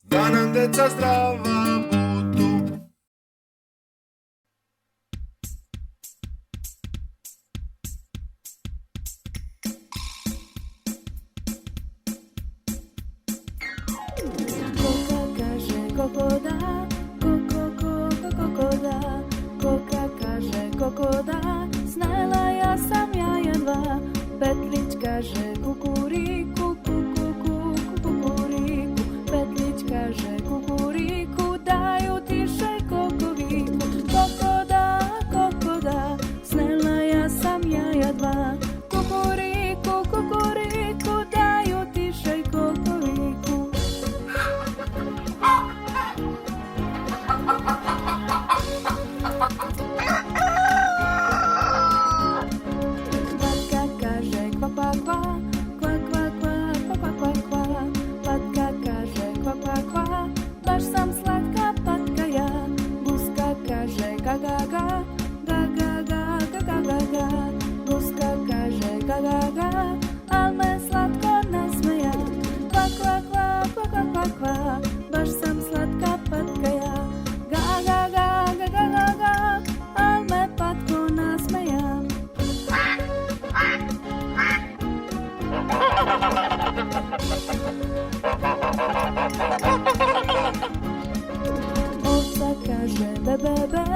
da nam deca zdrava budu. Koka kaže koko da, koko da. Koka kaže koko da, znala ja sam jaja dva. Petlić kaže kukuriku, kukuriku. Petlić kaže kukuriku, daju tiše kokoviku. Koko da, znala ja sam jaja dva. Kukuriku, kukuriku, daju tiše kokoviku. Patka kaže kva, kva, kva, kva, kva, kva, kva, kva, kva. Patka kaže kva, kva, kva, baš sam slatka patka ja. Guska kaže ga, ga, ga, ga, ga, ga, ga, ga, ga, ga. Guska kaže ga, ga, ga, al me slatko nasmeja. Kva, kva, kva, kva, kva, kva, kva, baš sam slatka patka ja. Ga, ga, ga, ga, ga, ga, ga, al me patko nasmeja. Ovca kaže be, be, be,